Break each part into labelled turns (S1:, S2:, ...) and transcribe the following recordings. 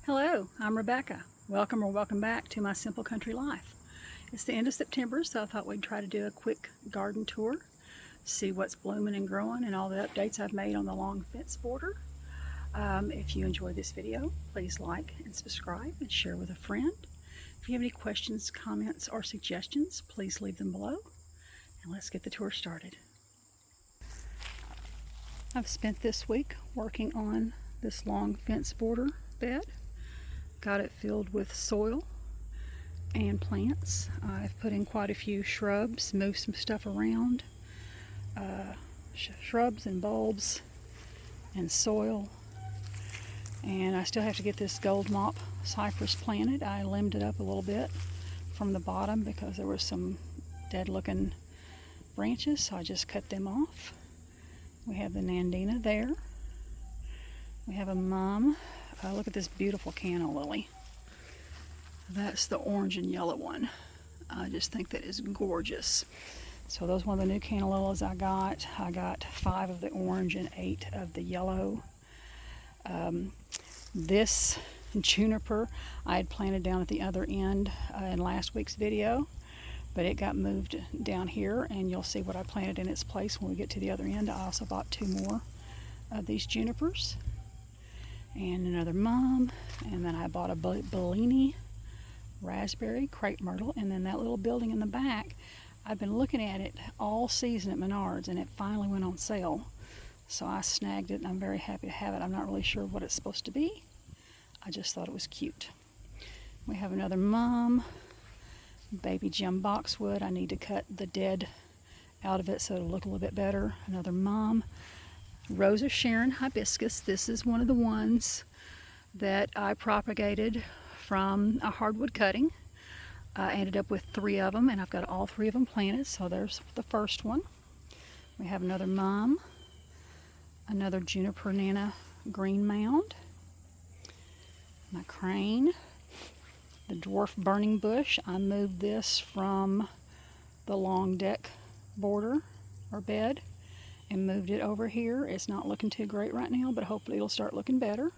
S1: Hello, I'm Rebecca. Welcome or welcome back to my simple country life. It's the end of September, so I thought we'd try to do a quick garden tour, see what's blooming and growing and all the updates I've made on the long fence border. If you enjoyed this video, please like and subscribe and share with a friend. If you have any questions, comments, or suggestions, please leave them below. And let's get the tour started. I've spent this week working on this long fence border bed. Got it filled with soil and plants. I've put in quite a few shrubs, moved some stuff around. Shrubs and bulbs and soil. And I still have to get this gold mop cypress planted. I limbed it up a little bit from the bottom because there were some dead looking branches, so I just cut them off. We have the nandina there. We have a mum. Look at this beautiful canna lily. That's the orange and yellow one. I just think that is gorgeous. So those are one of the new canna lilies I got. I got 5 of the orange and 8 of the yellow. This juniper I had planted down at the other end in last week's video, but it got moved down here, and you'll see what I planted in its place when we get to the other end. I also bought 2 more of these junipers and another mum, and then I bought a Bellini raspberry crepe myrtle, and then that little building in the back, I've been looking at it all season at Menards, and it finally went on sale, so I snagged it and I'm very happy to have it. I'm not really sure what it's supposed to be. I just thought it was cute. We have another mum, baby gem boxwood. I need to cut the dead out of it so it'll look a little bit better. Another mum, Rose of Sharon hibiscus. This is one of the ones that I propagated from a hardwood cutting. I ended up with 3 of them, and I've got all 3 of them planted, so there's the first one. We have another mum, another juniper nana green mound, my crane, the dwarf burning bush. I moved this from the long deck border or bed and moved it over here. It's not looking too great right now, but hopefully it'll start looking better.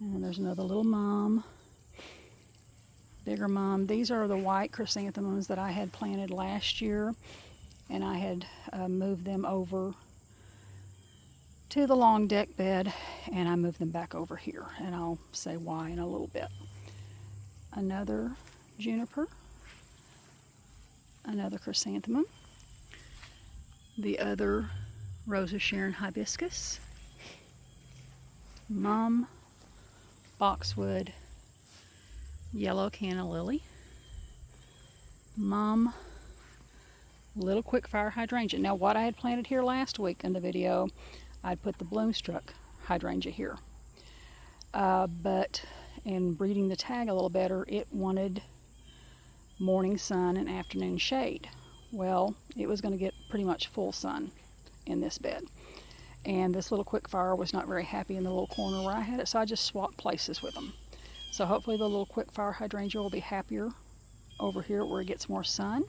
S1: And then there's another little mum, bigger mum. These are the white chrysanthemums that I had planted last year, and I had moved them over to the long deck bed, and I moved them back over here, and I'll say why in a little bit. Another juniper, another chrysanthemum, the other Rose of Sharon hibiscus, mum, boxwood, yellow canna lily, mum, little quickfire hydrangea. Now what I had planted here last week in the video, I'd put the bloomstruck hydrangea here. But in breeding the tag a little better, it wanted morning sun and afternoon shade. Well, it was going to get pretty much full sun in this bed. And this little quickfire was not very happy in the little corner where I had it, so I just swapped places with them. So hopefully the little quickfire hydrangea will be happier over here where it gets more sun,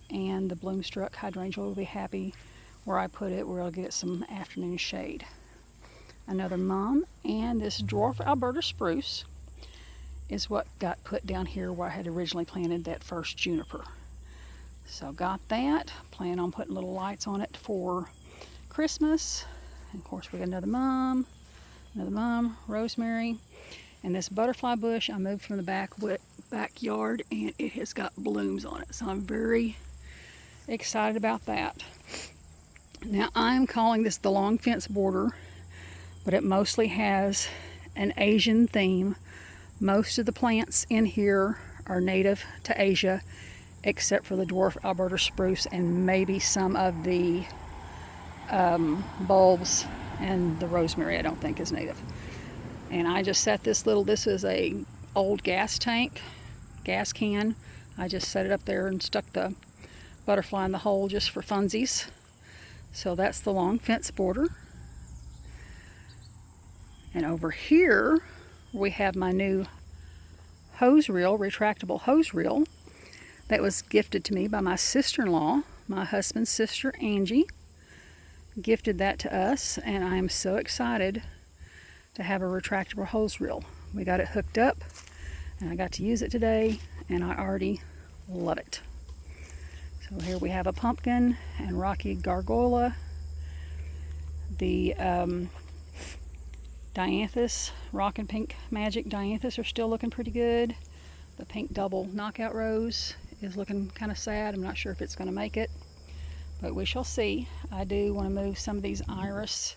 S1: and the bloomstruck hydrangea will be happy where I put it, where it'll get some afternoon shade. Another mum, and this dwarf Alberta spruce is what got put down here where I had originally planted that first juniper. So got that, plan on putting little lights on it for Christmas. And of course we got another mum, rosemary. And this butterfly bush I moved from the backyard, and it has got blooms on it. So I'm very excited about that. Now I'm calling this the long fence border, but it mostly has an Asian theme. Most of the plants in here are native to Asia, except for the dwarf Alberta spruce and maybe some of the bulbs, and the rosemary I don't think is native. And I just set this is a old gas can. I just set it up there and stuck the butterfly in the hole just for funsies. So that's the long fence border. And over here we have my new hose reel, retractable hose reel, that was gifted to me by my sister-in-law. My husband's sister, Angie, gifted that to us, and I am so excited to have a retractable hose reel. we got it hooked up and I got to use it today, and I already love it. So here we have a pumpkin and rocky gargoyle. The dianthus, rock and pink magic dianthus are still looking pretty good. The pink double knockout rose is looking kind of sad. I'm not sure if it's going to make it, but we shall see. I do want to move some of these iris.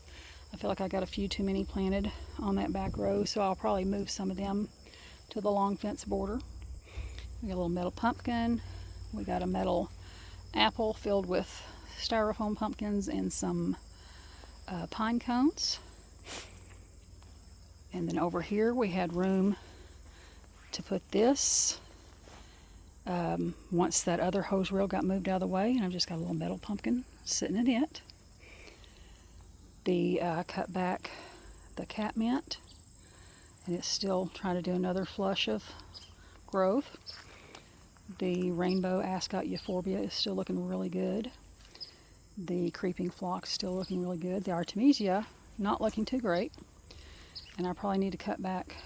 S1: I feel like I got a few too many planted on that back row, so I'll probably move some of them to the long fence border. We got a little metal pumpkin. We got a metal apple filled with styrofoam pumpkins and some pine cones. And then over here we had room to put this once that other hose reel got moved out of the way, and I've just got a little metal pumpkin sitting in it. The cut back the catmint, and it's still trying to do another flush of growth. The rainbow ascot euphorbia is still looking really good. The creeping phlox still looking really good. The artemisia not looking too great, and I probably need to cut back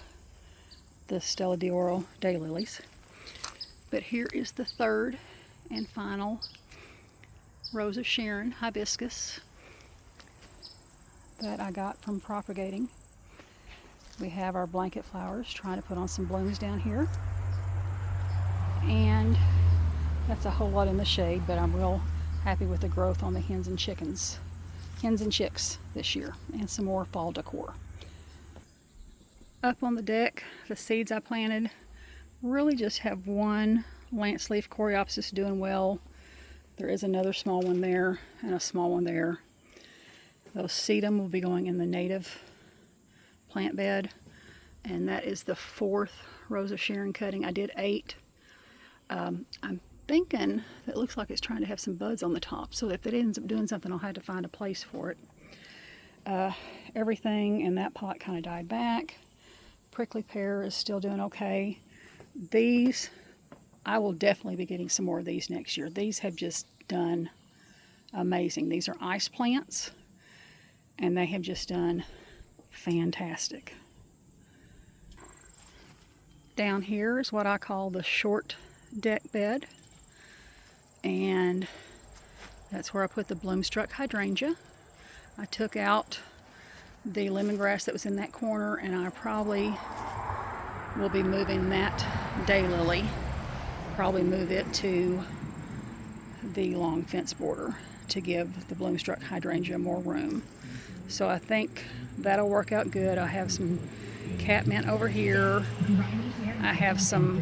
S1: the Stella d'Oro daylilies. But here is the third and final Rose of Sharon hibiscus that I got from propagating. We have our blanket flowers trying to put on some blooms down here, and that's a whole lot in the shade, but I'm real happy with the growth on the hens and chicks this year, and some more fall decor. Up on the deck, the seeds I planted really just have one lance leaf coreopsis doing well. There is another small one there and a small one there. Those sedum will be going in the native plant bed, and that is the 4th Rose of Sharon cutting. I did 8. I'm thinking that it looks like it's trying to have some buds on the top, so if it ends up doing something, I'll have to find a place for it. Everything in that pot kind of died back. Prickly pear is still doing okay. These, I will definitely be getting some more of these next year. These have just done amazing. These are ice plants, and they have just done fantastic. Down here is what I call the short deck bed, and that's where I put the bloomstruck hydrangea. I took out the lemongrass that was in that corner, and I probably will be moving that daylily. Probably move it to the long fence border to give the bloomstruck hydrangea more room. So I think that'll work out good. I have some catmint over here. I have some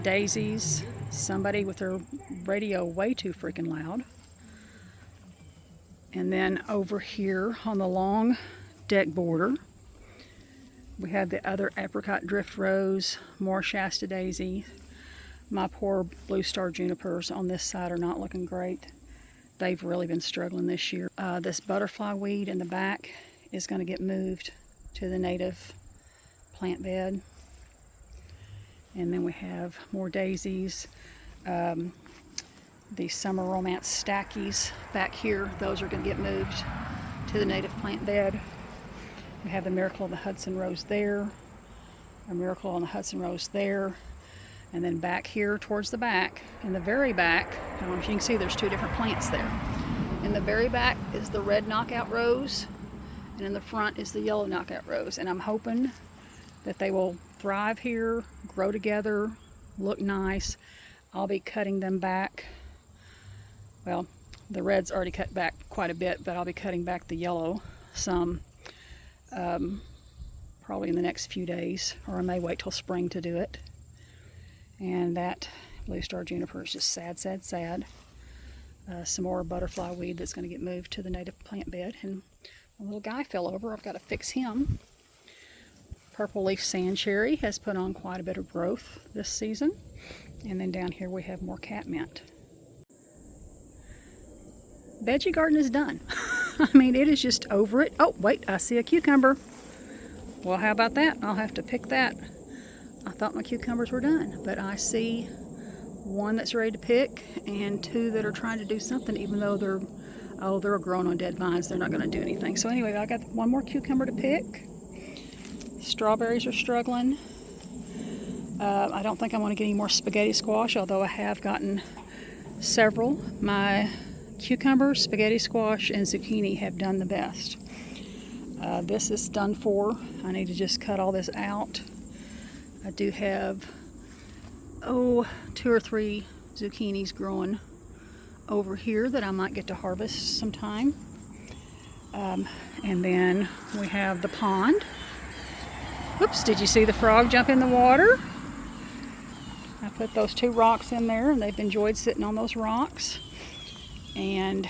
S1: daisies. Somebody with their radio way too freaking loud. And then over here on the long deck border, we have the other apricot drift rose, more Shasta daisy. My poor blue star junipers on this side are not looking great. They've really been struggling this year. This butterfly weed in the back is going to get moved to the native plant bed. And then we have more daisies. The summer romance stackies back here, those are going to get moved to the native plant bed. We have the miracle of the Hudson rose there, a miracle on the Hudson rose there, and then back here towards the back, in the very back, I don't know if you can see there's 2 different plants there. In the very back is the red knockout rose, and in the front is the yellow knockout rose, and I'm hoping that they will thrive here, grow together, look nice. I'll be cutting them back. Well, the red's already cut back quite a bit, but I'll be cutting back the yellow some probably in the next few days, or I may wait till spring to do it. And that blue star juniper is just sad, sad, sad. Some more butterfly weed that's going to get moved to the native plant bed. And a little guy fell over. I've got to fix him. Purple leaf sand cherry has put on quite a bit of growth this season. And then down here we have more catmint. Veggie garden is done. I mean, it is just over it. Oh, wait, I see a cucumber. Well, how about that? I'll have to pick that. I thought my cucumbers were done, but I see one that's ready to pick and 2 that are trying to do something, even though they're growing on dead vines. They're not going to do anything. So anyway, I got one more cucumber to pick. Strawberries are struggling. I don't think I want to get any more spaghetti squash, although I have gotten several. My cucumber, spaghetti squash, and zucchini have done the best. This is done for. I need to just cut all this out. I do have, 2 or 3 zucchinis growing over here that I might get to harvest sometime. And then we have the pond. Oops, did you see the frog jump in the water? I put those 2 rocks in there and they've enjoyed sitting on those rocks and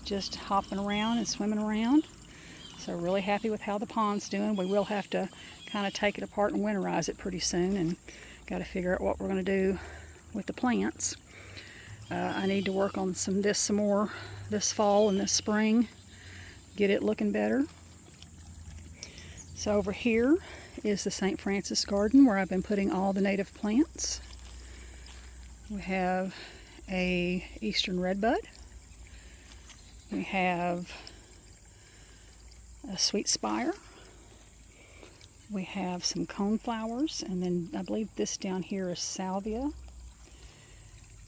S1: just hopping around and swimming around. So really happy with how the pond's doing. We will have to kind of take it apart and winterize it pretty soon, and got to figure out what we're going to do with the plants. I need to work on some more this fall and this spring, get it looking better. So over here is the St. Francis garden where I've been putting all the native plants. We have a eastern redbud. We have a sweet spire. We have some coneflowers, and then I believe this down here is salvia.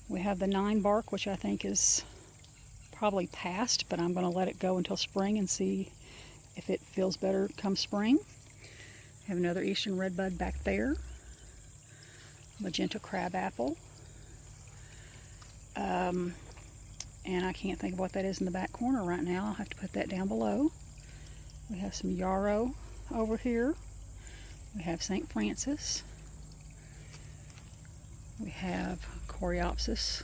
S1: We have the 9 bark, which I think is probably past, but I'm going to let it go until spring and see if it feels better come spring. We have another eastern redbud back there. Magenta crabapple. And I can't think of what that is in the back corner right now. I'll have to put that down below. We have some yarrow over here. We have St. Francis. We have coreopsis,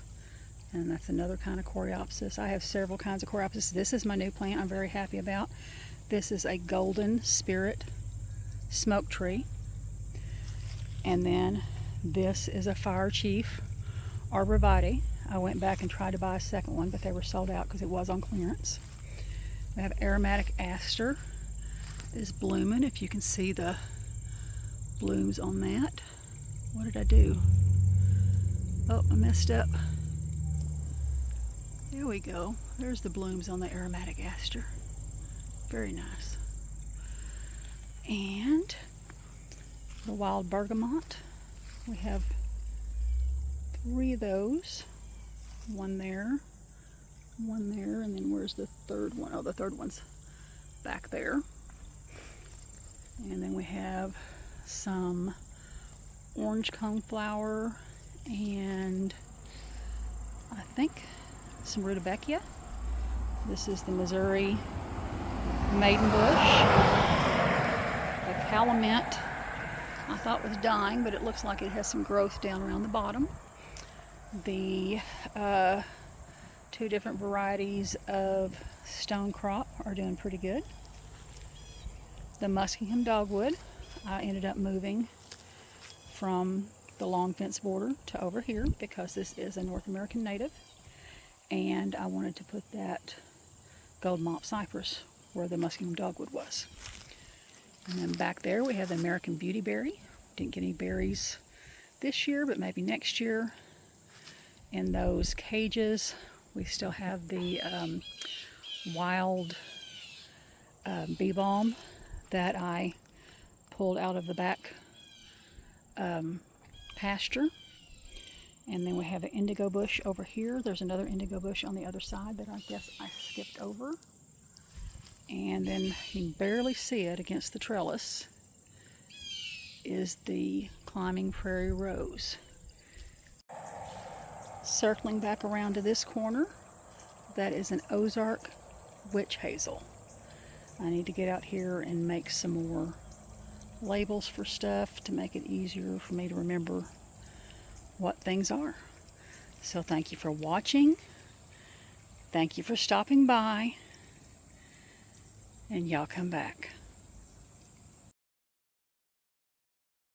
S1: and that's another kind of coreopsis. I have several kinds of coreopsis. This is my new plant I'm very happy about. This is a golden spirit smoke tree. And then this is a fire chief arborvitae. I went back and tried to buy a second one, but they were sold out because it was on clearance. We have aromatic aster is blooming, if you can see the blooms on that. What did I do? Oh, I messed up. There we go. There's the blooms on the aromatic aster. Very nice. And the wild bergamot. We have 3 of those. One there, and then where's the third one? Oh, the third one's back there. And then we have some orange coneflower and I think some rutabaga. This is the Missouri maidenbush. The calumet I thought was dying, but it looks like it has some growth down around the bottom. The 2 different varieties of stone crop are doing pretty good. The Muskingum dogwood, I ended up moving from the long fence border to over here because this is a North American native, and I wanted to put that gold mop cypress where the Muskingum dogwood was. And then back there we have the American beautyberry. Didn't get any berries this year, but maybe next year. In those cages, we still have the wild bee balm that I pulled out of the back pasture. And then we have an indigo bush over here. There's another indigo bush on the other side that I guess I skipped over. And then you can barely see it against the trellis is the climbing prairie rose. Circling back around to this corner, that is an Ozark witch hazel. I need to get out here and make some more labels for stuff to make it easier for me to remember what things are. So thank you for watching. Thank you for stopping by. And y'all come back.